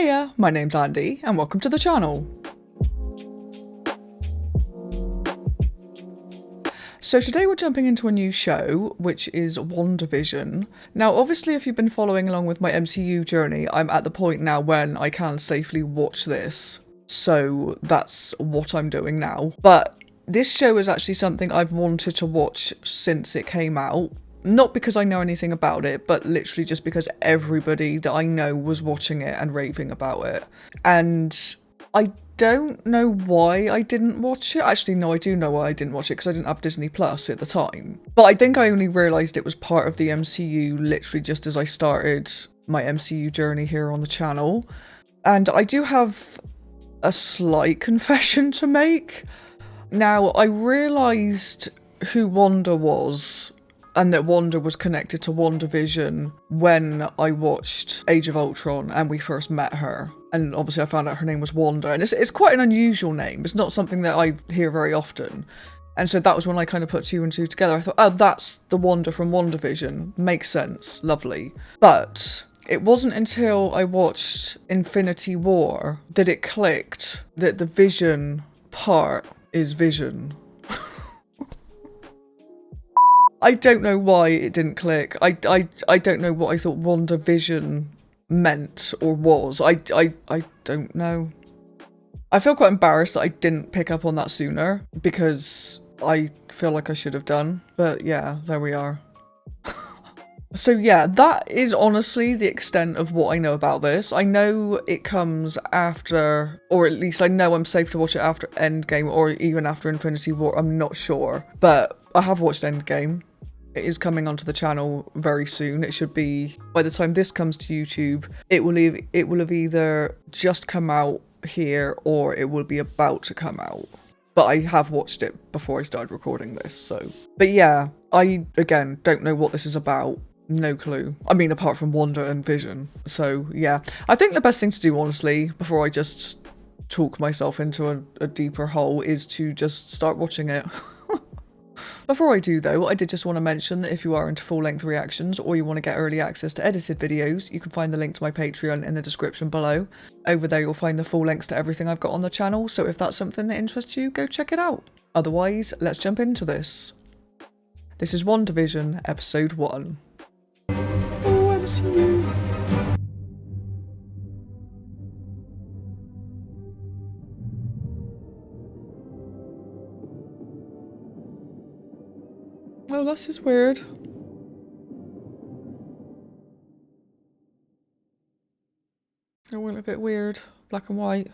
Hiya, my name's Andy and welcome to the channel. So today we're jumping into a new show, which is WandaVision. Now obviously if you've been following along with my MCU journey, I'm at the point now when I can safely watch this. So that's what I'm doing now. But this show is actually something I've wanted to watch since it came out. Not because I know anything about it, but literally just because everybody that I know was watching it and raving about it. And I don't know why I didn't watch it. Actually, no, I do know why I didn't watch it, because I didn't have Disney Plus at the time. But I think I only realised it was part of the MCU literally just as I started my MCU journey here on the channel. And I do have a slight confession to make. Now, I realised who Wanda was and that Wanda was connected to WandaVision when I watched Age of Ultron and we first met her. And obviously I found out her name was Wanda, and it's quite an unusual name. It's not something that I hear very often. And so that was when I kind of put two and two together. I thought, oh, that's the Wanda from WandaVision. Makes sense. Lovely. But it wasn't until I watched Infinity War that it clicked that the Vision part is Vision. I don't know why it didn't click. I don't know what I thought WandaVision meant or was. I don't know. I feel quite embarrassed that I didn't pick up on that sooner, because I feel like I should have done. But yeah, there we are. So yeah, that is honestly the extent of what I know about this. I know it comes after, or at least I know I'm safe to watch it after Endgame or even after Infinity War. I'm not sure, but I have watched Endgame. It is coming onto the channel very soon. It should be, by the time this comes to YouTube, it will have either just come out here or it will be about to come out. But I have watched it before I started recording this, so. But yeah, I, again, don't know what this is about. No clue. I mean, apart from Wanda and Vision. So yeah, I think the best thing to do, honestly, before I just talk myself into a deeper hole, is to just start watching it. Before I do though, I did just want to mention that if you are into full-length reactions or you want to get early access to edited videos, you can find the link to my Patreon in the description below. Over there you'll find the full links to everything I've got on the channel, so if that's something that interests you, go check it out. Otherwise, let's jump into this. This is WandaVision episode 1. Oh, MCU. Well, this is weird. It went a bit weird. Black and white.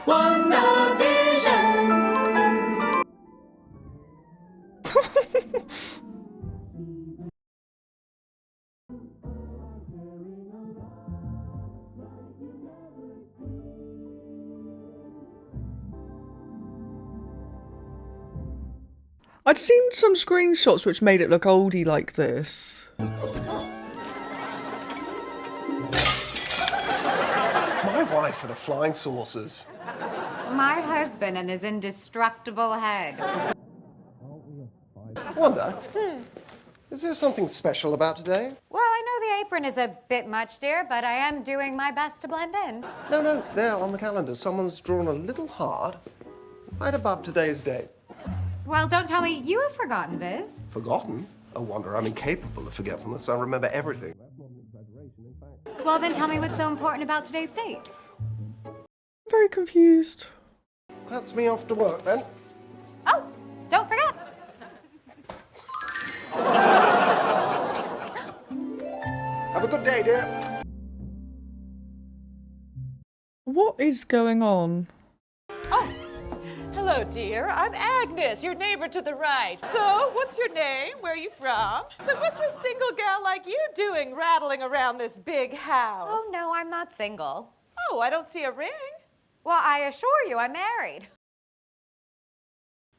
WandaVision! I'd seen some screenshots which made it look oldie like this. My wife and her flying saucers. My husband and his indestructible head. Wanda, is there something special about today? Well, I know the apron is a bit much, dear, but I am doing my best to blend in. No, there on the calendar. Someone's drawn a little heart right above today's date. Well, don't tell me you have forgotten, Viz. Forgotten? Oh, Wanda, I'm incapable of forgetfulness. I remember everything. Well, then tell me what's so important about today's date. I'm very confused. That's me off to work, then. Oh, don't forget. Have a good day, dear. What is going on? Oh, hello, dear. I'm Agnes, your neighbor to the right. So, what's your name? Where are you from? So, what's a single gal like you doing rattling around this big house? Oh, no, I'm not single. Oh, I don't see a ring. Well, I assure you, I'm married.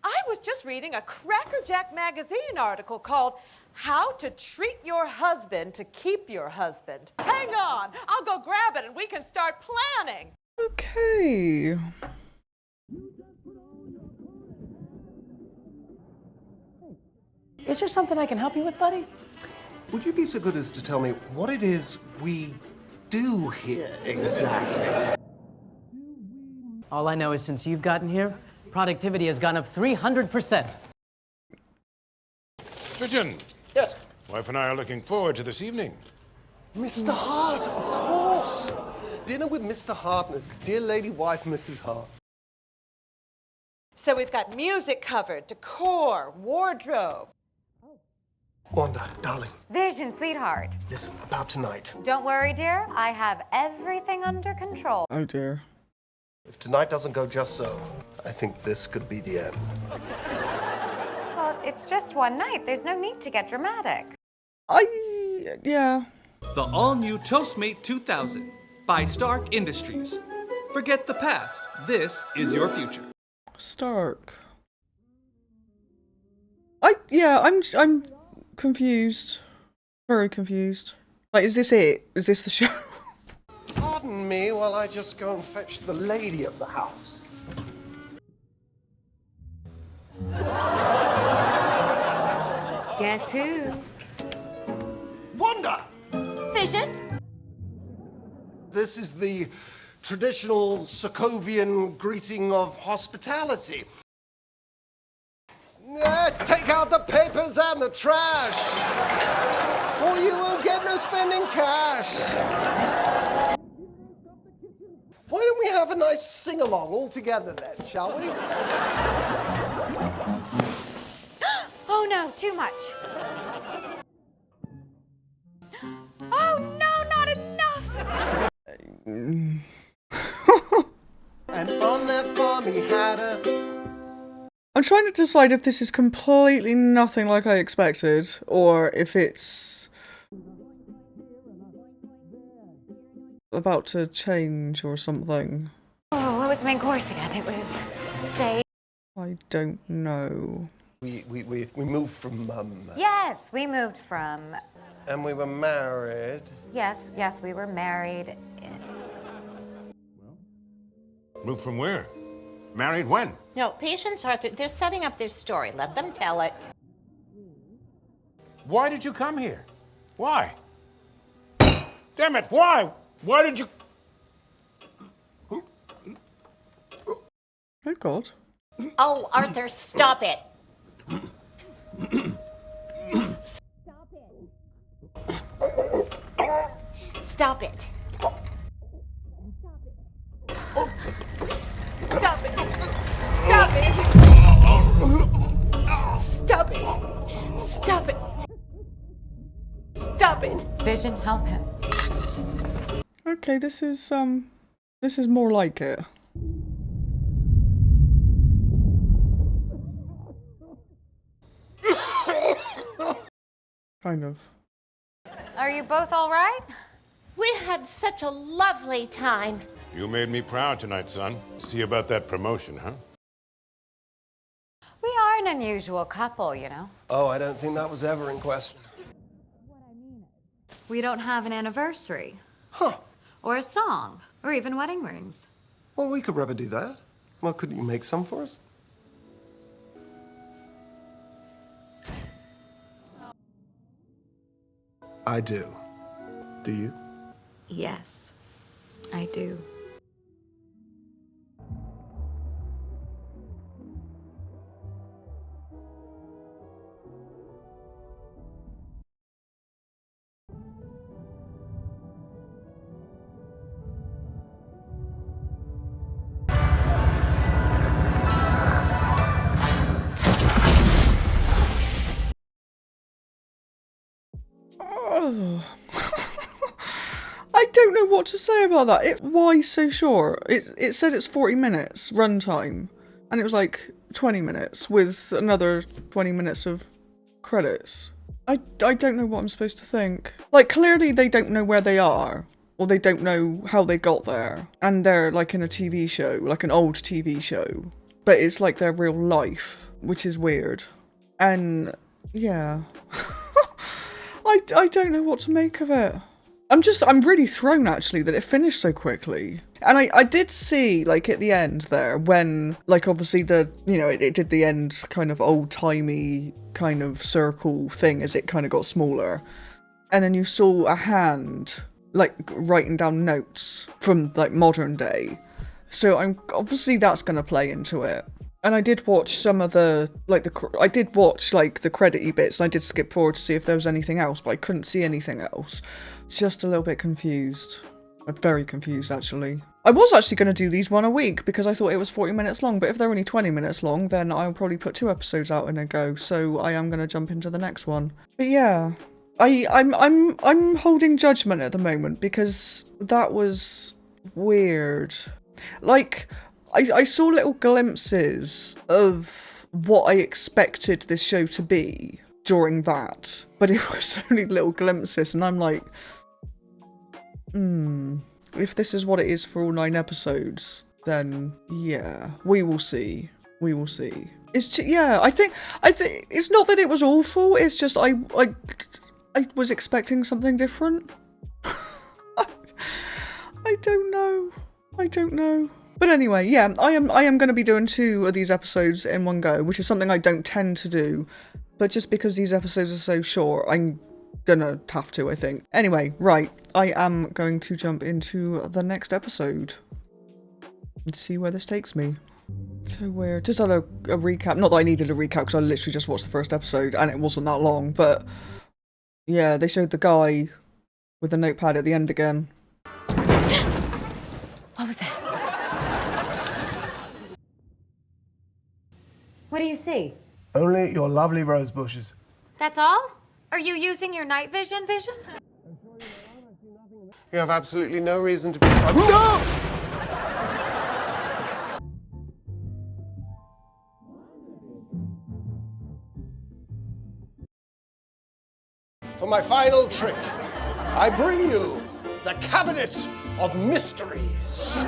I was just reading a Crackerjack magazine article called How to Treat Your Husband to Keep Your Husband. Hang on, I'll go grab it and we can start planning. Okay. Is there something I can help you with, buddy? Would you be so good as to tell me what it is we do here exactly? All I know is since you've gotten here, productivity has gone up 300%. Vision! Yes. Wife and I are looking forward to this evening. Mr. Hart, of course! Dinner with Mr. Hart and his dear lady wife, Mrs. Hart. So we've got music covered, decor, wardrobe. Wanda, darling, Vision, sweetheart. listen, about tonight. Don't worry, dear. I have everything under control. Oh dear. If tonight doesn't go just so, I think this could be the end. Well, it's just one night. There's no need to get dramatic. Yeah. The all-new Toastmate 2000 by Stark Industries. Forget the past. This is your future. Stark. I'm confused. Very confused. Like, is this it? Is this the show? Pardon me while I just go and fetch the lady of the house. Guess who? Wanda! Vision? This is the traditional Sokovian greeting of hospitality. Take out the papers and the trash, or you won't get no spending cash. Why don't we have a nice sing-along all together then, shall we? Oh no, too much. Oh no, not enough! And on that farm he had a... I'm trying to decide if this is completely nothing like I expected, or if it's about to change or something. Oh, what was the main course again? It was steak. I don't know. We moved from, Yes, we moved from... and we were married. Yes, we were married. Moved from where? Married when? No, patients are, they're setting up their story. Let them tell it. Why did you come here? Why? Damn it, why? Why did you... Oh God. Oh, Arthur, stop it. Stop it. Stop it. Stop it. Stop it. Stop it. Stop it. Vision, help him. Okay, this is more like it. Kind of. Are you both all right? We had such a lovely time. You made me proud tonight, son. See about that promotion, huh? We are an unusual couple, you know. Oh, I don't think that was ever in question. We don't have an anniversary. Huh. Or a song. Or even wedding rings. Well, we could rather do that. Well, couldn't you make some for us? I do. Do you? Yes, I do. Oh. I don't know what to say about that. Why so short? It said it's 40 minutes runtime, and it was like 20 minutes with another 20 minutes of credits. I don't know what I'm supposed to think. Like, clearly they don't know where they are, or they don't know how they got there, and they're like in a TV show, like an old TV show, but it's like their real life, which is weird. And yeah. I don't know what to make of it. I'm really thrown actually that it finished so quickly. And I did see, like, at the end there, when, like, obviously it did the end kind of old-timey kind of circle thing as it kind of got smaller. And then you saw a hand, like, writing down notes from, like, modern day. So obviously that's going to play into it. And I did watch some of the, like, the credit-y bits, and I did skip forward to see if there was anything else, but I couldn't see anything else. Just a little bit confused. I'm very confused, actually. I was actually going to do these one a week, because I thought it was 40 minutes long, but if they're only 20 minutes long, then I'll probably put 2 episodes out in a go, so I am going to jump into the next one. But yeah, I'm holding judgment at the moment, because that was weird. Like, I saw little glimpses of what I expected this show to be during that, but it was only little glimpses, and I'm like, if this is what it is for all 9 episodes, then yeah, we will see. We will see. It's just, yeah, I think it's not that it was awful. It's just I was expecting something different. I don't know. But anyway, yeah, I am going to be doing 2 of these episodes in one go, which is something I don't tend to do. But just because these episodes are so short, I'm gonna have to, I think. Anyway, right, I am going to jump into the next episode and see where this takes me. So weird. Just had a recap. Not that I needed a recap, because I literally just watched the first episode and it wasn't that long, but yeah, they showed the guy with the notepad at the end again. What was that? What do you see? Only your lovely rose bushes. That's all? Are you using your night vision? You have absolutely no reason to be... No! For my final trick, I bring you the Cabinet of Mysteries.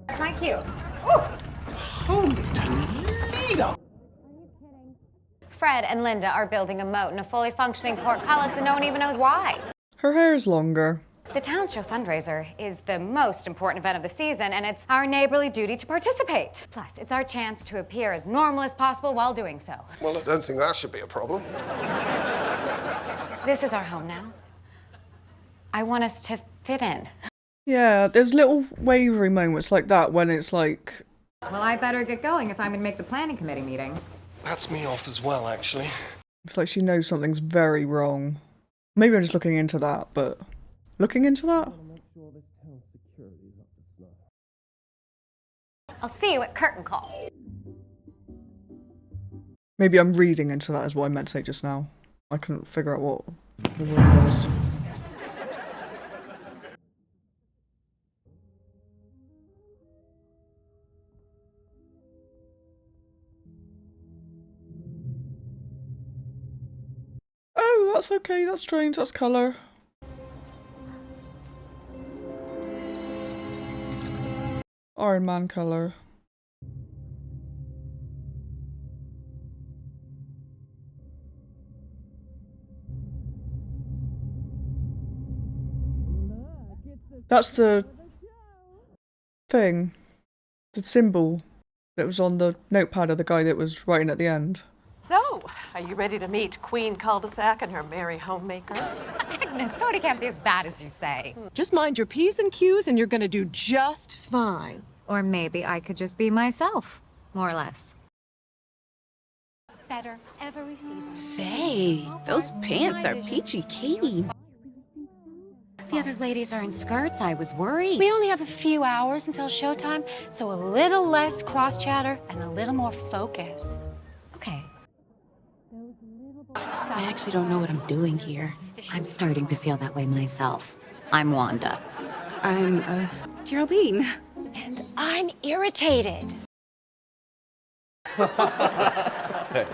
That's my cue. Holy Toledo! Fred and Linda are building a moat in a fully functioning portcullis and no one even knows why. Her hair's longer. The talent show fundraiser is the most important event of the season, and it's our neighborly duty to participate. Plus, it's our chance to appear as normal as possible while doing so. Well, I don't think that should be a problem. This is our home now. I want us to fit in. Yeah, there's little wavery moments like that when it's like... Well, I better get going if I'm going to make the planning committee meeting. That's me off as well, actually. It's like she knows something's very wrong. Maybe I'm just looking into that, but... Looking into that? I'll see you at curtain call. Maybe I'm reading into that is what I meant to say just now. I couldn't figure out what the word was. Oh, that's okay, that's strange, that's colour. Iron Man colour. That's the thing. The symbol that was on the notepad of the guy that was writing at the end. So, are you ready to meet Queen Cul-de-sac and her merry homemakers? Agnes, Cody can't be as bad as you say. Just mind your P's and Q's and you're gonna do just fine. Or maybe I could just be myself, more or less. Better every season. Say, those pants are peachy keen. The other ladies are in skirts. I was worried. We only have a few hours until showtime, so a little less cross-chatter and a little more focus. Okay. I actually don't know what I'm doing here. I'm starting to feel that way myself. I'm Wanda. I'm, Geraldine. And I'm irritated. Hey,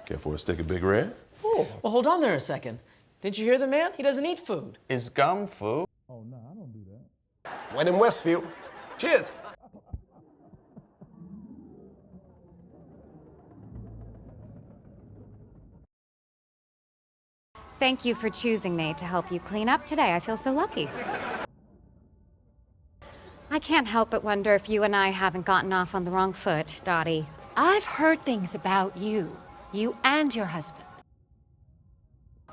care for a stick of Big Red? Oh, well, hold on there a second. Didn't you hear the man? He doesn't eat food. Is gum food? When in Westview. Cheers! Thank you for choosing me to help you clean up today. I feel so lucky. can't help but wonder if you and I haven't gotten off on the wrong foot, Dottie. I've heard things about you. You and your husband.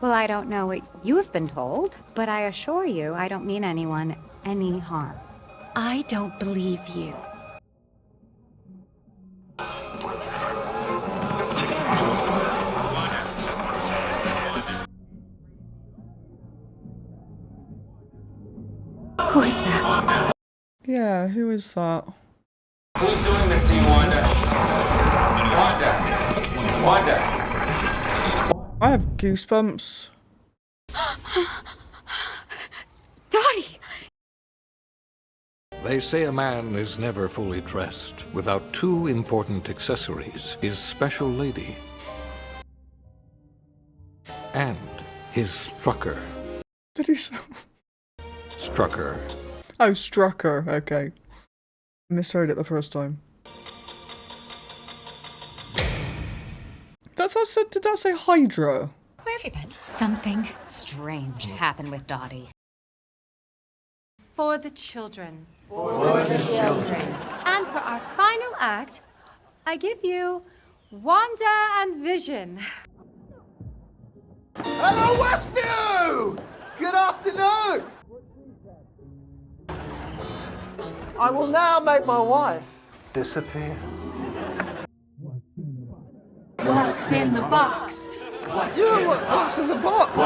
Well, I don't know what you have been told, but I assure you I don't mean anyone any harm. I don't believe you. Who is that? Yeah, who is that? Who's doing this to you, Wanda? Wanda! I have goosebumps. Dottie! They say a man is never fully dressed without two important accessories: his special lady and his Strucker. Did he say? Strucker. Oh, Strucker. Okay. Misheard it the first time. Did that say Hydra? Where have you been? Something strange happened with Dottie. For the children. For the children. And for our final act, I give you Wanda and Vision. Hello, Westview! Good afternoon! I will now make my wife disappear. What's in the box? What's in the box?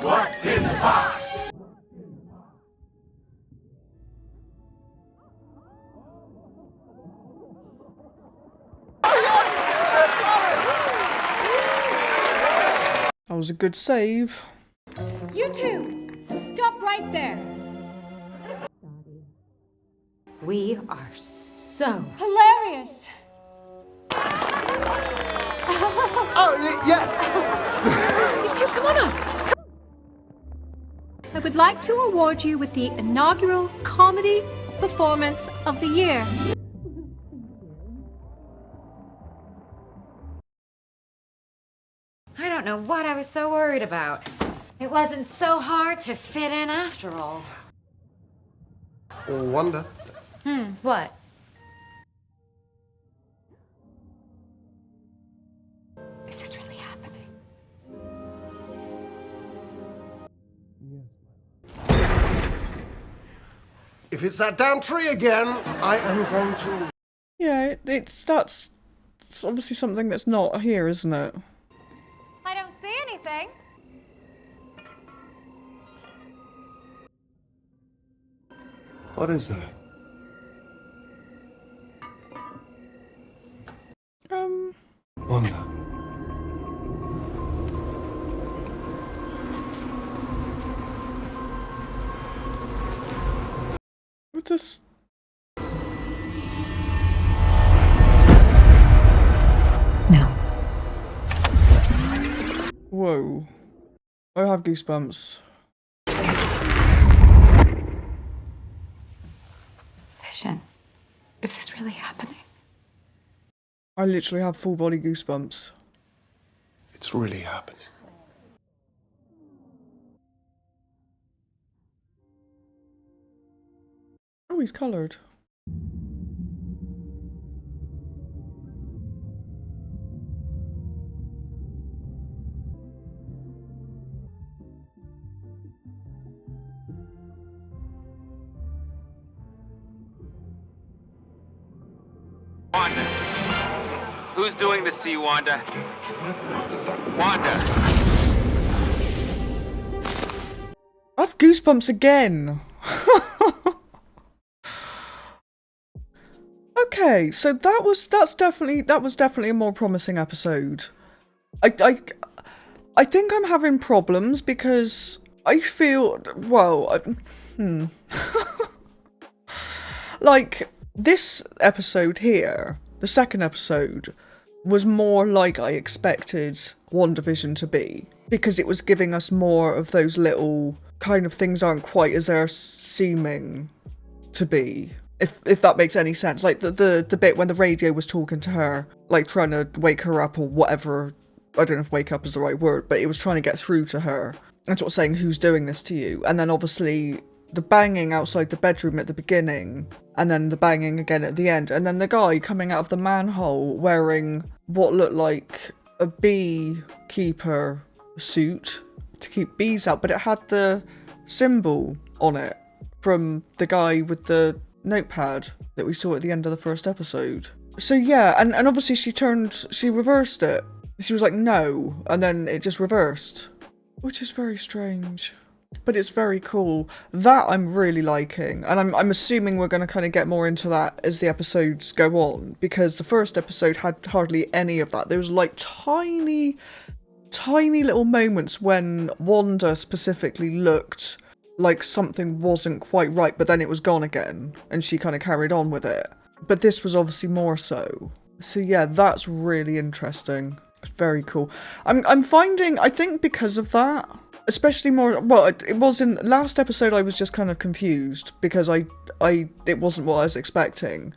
What's in the box? That was a good save. You two, stop right there. We are so Hilarious. Oh, yes! You two, come on up. I would like to award you with the inaugural Comedy Performance of the Year. I don't know what I was so worried about. It wasn't so hard to fit in after all. Wanda. What? Is this really happening? If it's that damn tree again, I am going to... Yeah, that's obviously something that's not here, isn't it? I don't see anything. What is that? Wanda. What this? No. Whoa. I have goosebumps. Vision, is this really happening? I literally have full body goosebumps. It's really happening. Oh, he's coloured. Wanda. Who's doing this to you, Wanda? Wanda. I have goosebumps again. Okay, so that was definitely a more promising episode. I think I'm having problems because I feel, well, like this episode here, the second episode, was more like I expected WandaVision to be, because it was giving us more of those little kind of things aren't quite as they're seeming to be. If that makes any sense. Like the bit when the radio was talking to her, like trying to wake her up or whatever. I don't know if wake up is the right word, but it was trying to get through to her and sort of saying, who's doing this to you? And then obviously the banging outside the bedroom at the beginning, and then the banging again at the end, and then the guy coming out of the manhole wearing what looked like a beekeeper suit to keep bees out, but it had the symbol on it from the guy with the notepad that we saw at the end of the first episode. So yeah, and obviously she reversed it. She was like, no, and then it just reversed, which is very strange. But it's very cool. That I'm really liking, and I'm assuming we're going to kind of get more into that as the episodes go on, because the first episode had hardly any of that. There was like tiny little moments when Wanda specifically looked like something wasn't quite right, but then it was gone again, and she kind of carried on with it. But this was obviously more so. So yeah, that's really interesting. Very cool. I'm finding, I think because of that, especially more, well, it was in last episode I was just kind of confused because it wasn't what I was expecting.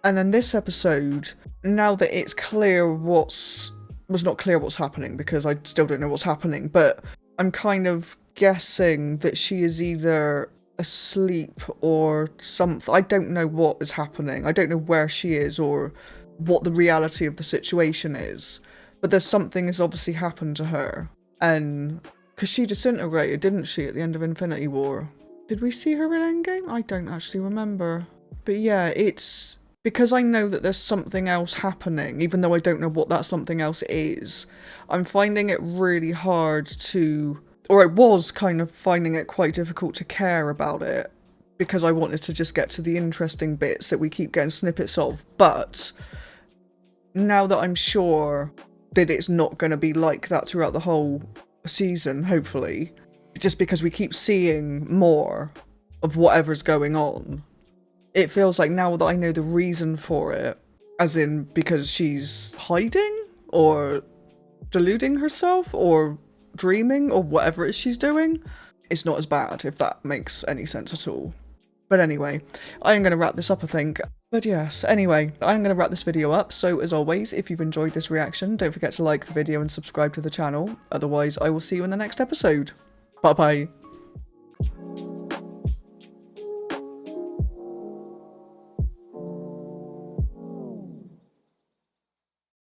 And then this episode, now that it's clear was not clear what's happening because I still don't know what's happening, but I'm kind of guessing that she is either asleep or something. I don't know what is happening. I don't know where she is or what the reality of the situation is, but there's something has obviously happened to her. And because she disintegrated, didn't she, at the end of Infinity War? Did we see her in Endgame? I don't actually remember. But yeah, it's because I know that there's something else happening, even though I don't know what that something else is. I'm finding it really hard to, or I was kind of finding it quite difficult to care about it, because I wanted to just get to the interesting bits that we keep getting snippets of. But now that I'm sure that it's not going to be like that throughout the whole season, hopefully, just because we keep seeing more of whatever's going on, it feels like now that I know the reason for it, as in because she's hiding or deluding herself or dreaming or whatever it is she's doing, it's not as bad, if that makes any sense at all. But anyway, I am going to wrap this up, I think. But yes, anyway, I'm going to wrap this video up. So as always, if you've enjoyed this reaction, don't forget to like the video and subscribe to the channel. Otherwise, I will see you in the next episode. Bye bye.